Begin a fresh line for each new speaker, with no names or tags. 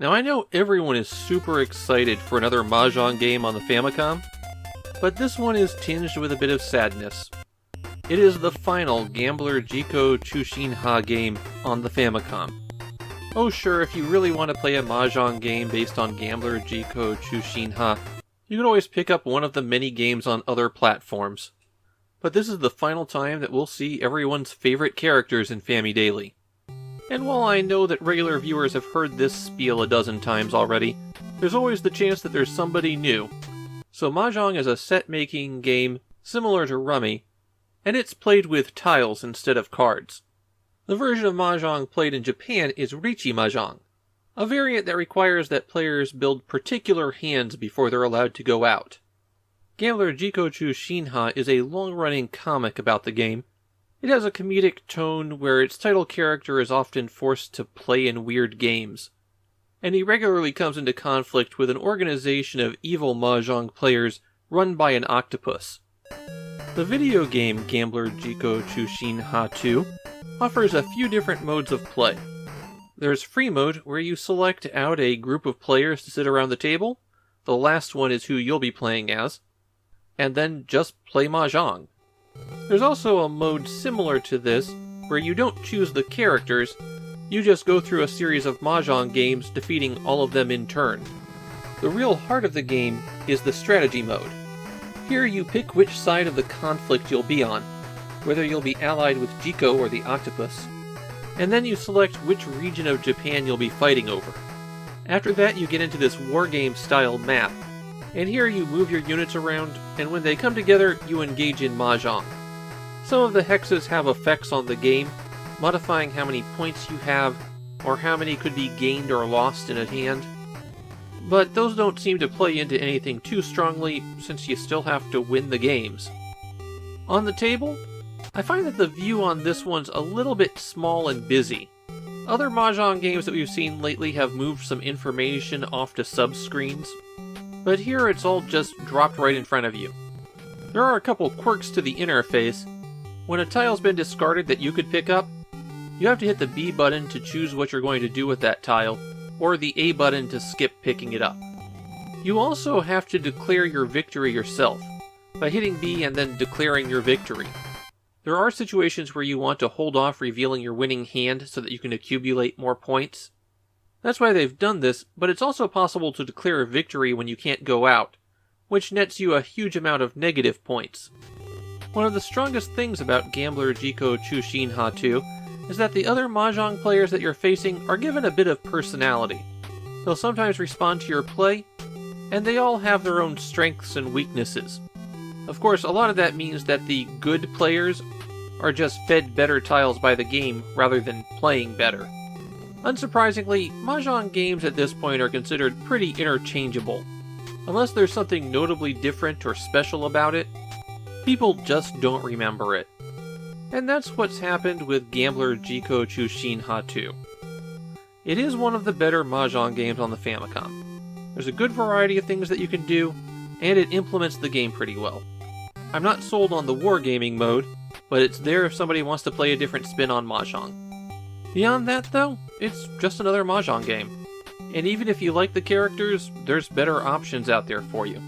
Now I know everyone is super excited for another mahjong game on the Famicom, but this one is tinged with a bit of sadness. It is the final Gambler Jiko Chuushinha game on the Famicom. Oh sure, if you really want to play a mahjong game based on Gambler Jiko Chuushinha, you can always pick up one of the many games on other platforms. But this is the final time that we'll see everyone's favorite characters in Famidaily. And while I know that regular viewers have heard this spiel a dozen times already, there's always the chance that there's somebody new. So mahjong is a set-making game similar to Rummy, and it's played with tiles instead of cards. The version of mahjong played in Japan is Riichi mahjong, a variant that requires that players build particular hands before they're allowed to go out. Gambler Jiko Chuushinha is a long-running comic about the game. It has a comedic tone where its title character is often forced to play in weird games, and he regularly comes into conflict with an organization of evil mahjong players run by an octopus. The video game Gambler Jiko Chuushinha 2 offers a few different modes of play. There's free mode, where you select out a group of players to sit around the table. The last one is who you'll be playing as, and then just play mahjong. There's also a mode similar to this, where you don't choose the characters, you just go through a series of mahjong games, defeating all of them in turn. The real heart of the game is the strategy mode. Here you pick which side of the conflict you'll be on, whether you'll be allied with Jiko or the octopus, and then you select which region of Japan you'll be fighting over. After that you get into this wargame style map, and here you move your units around, and when they come together you engage in mahjong. Some of the hexes have effects on the game, modifying how many points you have, or how many could be gained or lost in a hand. But those don't seem to play into anything too strongly, since you still have to win the games. On the table, I find that the view on this one's a little bit small and busy. Other mahjong games that we've seen lately have moved some information off to sub-screens, but here it's all just dropped right in front of you. There are a couple quirks to the interface. When a tile's been discarded that you could pick up, you have to hit the B button to choose what you're going to do with that tile, or the A button to skip picking it up. You also have to declare your victory yourself, by hitting B and then declaring your victory. There are situations where you want to hold off revealing your winning hand so that you can accumulate more points. That's why they've done this, but it's also possible to declare a victory when you can't go out, which nets you a huge amount of negative points. One of the strongest things about Gambler Jiko Chuushinha 2 is that the other mahjong players that you're facing are given a bit of personality. They'll sometimes respond to your play, and they all have their own strengths and weaknesses. Of course, a lot of that means that the good players are just fed better tiles by the game rather than playing better. Unsurprisingly, mahjong games at this point are considered pretty interchangeable. Unless there's something notably different or special about it, people just don't remember it. And that's what's happened with Gambler Jiko Chuushinha 2. It is one of the better mahjong games on the Famicom. There's a good variety of things that you can do, and it implements the game pretty well. I'm not sold on the wargaming mode, but it's there if somebody wants to play a different spin on mahjong. Beyond that though, it's just another mahjong game. And even if you like the characters, there's better options out there for you.